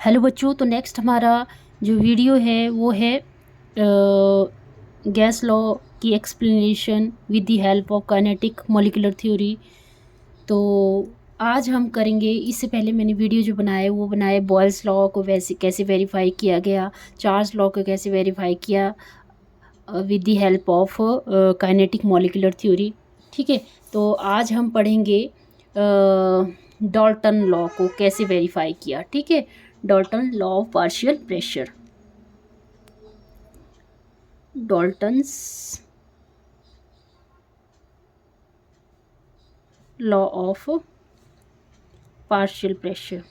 Hello बच्चों, तो next हमारा जो वीडियो है वो है गैस लॉ की explanation with the help of kinetic molecular theory. तो आज हम करेंगे, इससे पहले मैंने वीडियो जो बनाया वो बनाया बॉयल्स लॉ को वैसे कैसे वेरीफाई किया गया, चार्ल्स लॉ को कैसे वेरीफाई किया with the help of kinetic molecular theory. ठीक है, तो आज हम पढ़ेंगे डाल्टन लॉ को कैसे वेरीफाई किया। ठीक है, Dalton law of partial pressure, Dalton's law of partial pressure.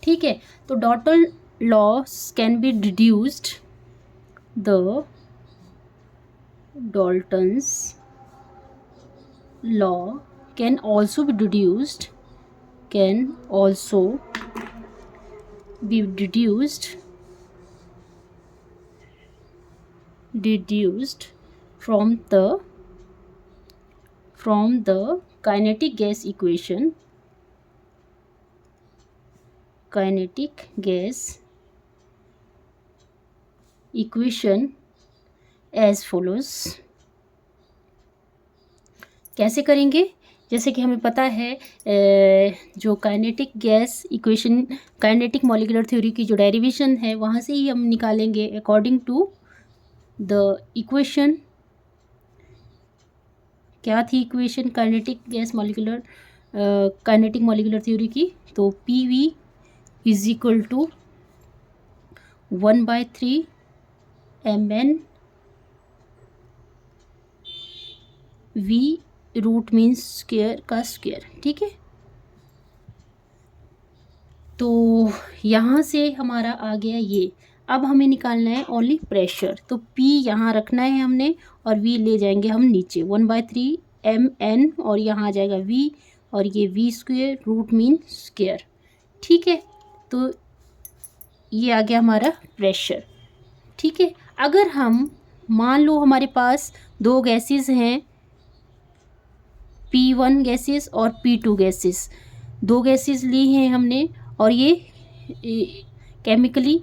ठीक है, तो Dalton loss can be deduced, the Dalton's law can also be deduced from the kinetic gas equation as follows। कैसे करेंगे? जैसे कि हमें पता है जो kinetic gas equation, kinetic molecular theory की जो डेरिवेशन है वहाँ से ही हम निकालेंगे अकॉर्डिंग टू द इक्वेशन। क्या थी इक्वेशन काइनेटिक मॉलिक्यूलर थ्योरी की? तो P V is equal to 1/3 mn v root means square का स्क्वायर। ठीक है, तो यहाँ से हमारा आ गया ये। अब हमें निकालना है ओनली प्रेशर, तो P यहाँ रखना है हमने और V ले जाएंगे हम नीचे 1/3 mn और यहाँ आ जाएगा V और ये V square root mean square. ठीक है, तो ये आ गया हमारा प्रेशर। ठीक है, अगर हम मान लो हमारे पास दो गैसेस हैं, P1 गैसेस और P2 गैसेस, दो गैसेस ली हैं हमने और ये केमिकली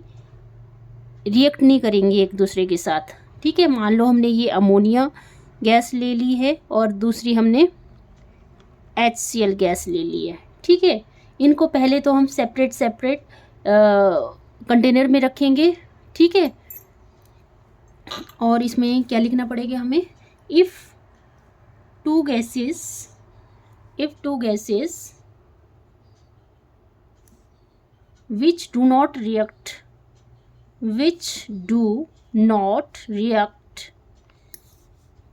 रिएक्ट नहीं करेंगे एक दूसरे के साथ। ठीक है, मान लो हमने ये अमोनिया गैस ले ली है और दूसरी हमने HCl गैस ले ली है। ठीक है, इनको पहले तो हम सेपरेट कंटेनर में रखेंगे। ठीक है, और इसमें क्या लिखना पड़ेगा हमें? If two gases which do not react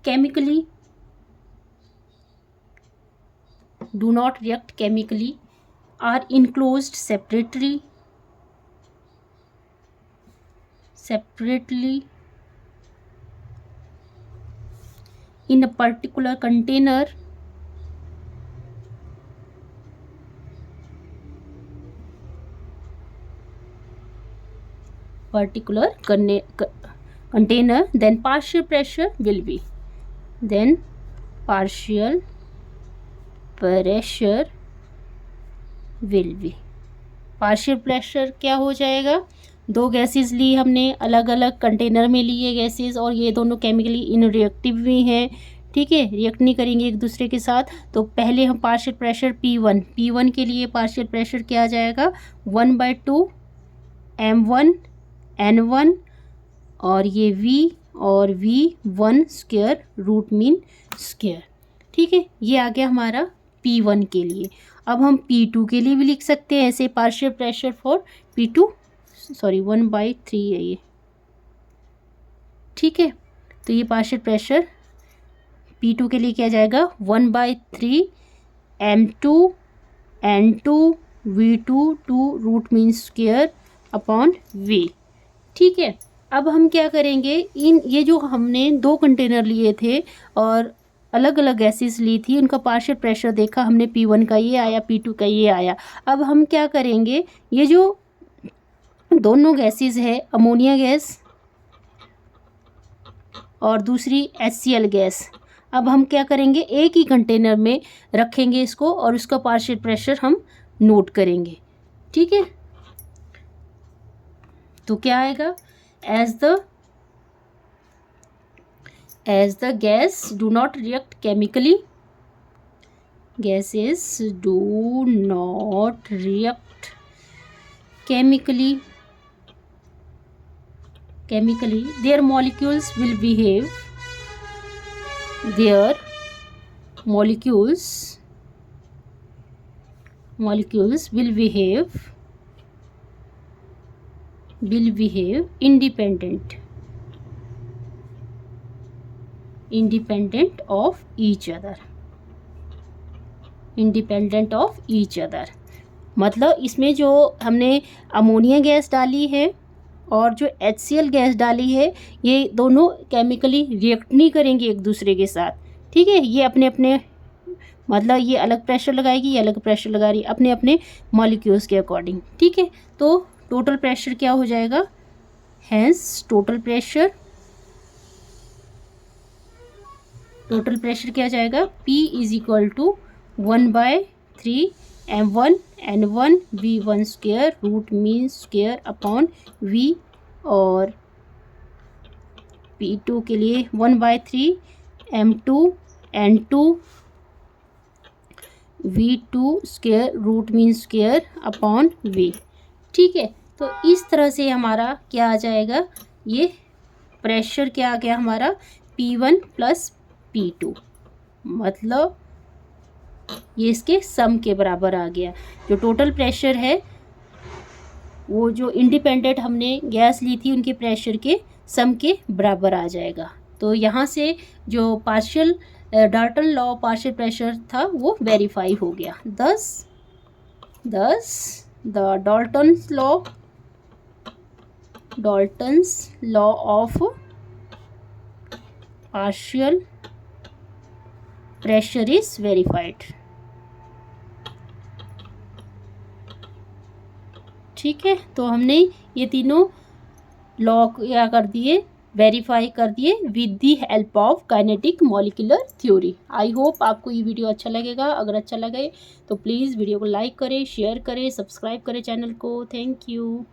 chemically are enclosed separately in a particular container then partial pressure will be partial pressure क्या हो जाएगा? दो गैसेस ली हमने, अलग अलग कंटेनर में लिए गैसेस और ये दोनों केमिकली इनरिएक्टिव भी हैं। ठीक है, रिएक्ट नहीं करेंगे एक दूसरे के साथ। तो पहले हम पार्शियल प्रेशर P1 के लिए पार्शियल प्रेशर क्या आ जाएगा? 1/2 m1 n1 और ये V और V1 square root mean square. ठीक है, ये आ गया हमारा P1 के लिए। अब हम P2 के लिए भी लिख सकते हैं ऐसे, पार्शियल प्रेशर फॉर P2, 1/3 है ये। ठीक है, तो ये पार्शियल प्रेशर P2 के लिए क्या जाएगा? 1/3 m2 n2 V2 2 root mean square upon V। ठीक है, अब हम क्या करेंगे? ये जो हमने दो कंटेनर लिए थे और अलग अलग गैसेस ली थी, उनका पार्शियल प्रेशर देखा हमने, P1 का ये आया, P2 का ये आया। अब हम क्या करेंगे? ये जो दोनों गैसेस है, अमोनिया गैस और दूसरी HCl गैस, अब हम क्या करेंगे, एक ही कंटेनर में रखेंगे इसको और उसका पार्शियल प्रेशर हम नोट करेंगे। ठीक है, तो क्या आएगा, as the gas do not react chemically, gases do not react chemically, their molecules will behave independent of each other, मतलब इसमें जो हमने अमोनिया गैस डाली है और जो HCl गैस डाली है, ये दोनों केमिकली रिएक्ट नहीं करेंगे एक दूसरे के साथ। ठीक है, ये अपने अपने, मतलब ये अलग प्रेशर लगाएगी, ये अलग प्रेशर लगा रही है अपने अपने मॉलिक्यूल्स के अकॉर्डिंग। ठीक है, तो टोटल प्रेशर क्या हो जाएगा, हैंस टोटल प्रेशर क्या जाएगा, P is equal to 1/3 m1 n1 v1 square root mean square upon v, और P2 के लिए 1/3 m2 n2 v2 square root mean square upon v। ठीक है, तो इस तरह से हमारा क्या आ जाएगा, ये प्रेशर क्या आ गया हमारा, P1 प्लस P2, मतलब ये इसके सम के बराबर आ गया। जो टोटल प्रेशर है वो जो इंडिपेंडेंट हमने गैस ली थी उनके प्रेशर के सम के बराबर आ जाएगा। तो यहाँ से जो partial Dalton law partial pressure था वो वेरीफाई हो गया। दस the Dalton's law of partial pressure is verified. ठीक है, तो हमने ये तीनों लॉ क्या कर दिए, वेरीफाई कर दिए with the help of kinetic molecular theory. I hope आपको ये वीडियो अच्छा लगेगा। अगर अच्छा लगे तो प्लीज़ वीडियो को लाइक करें, शेयर करें, सब्सक्राइब करें चैनल को। Thank you.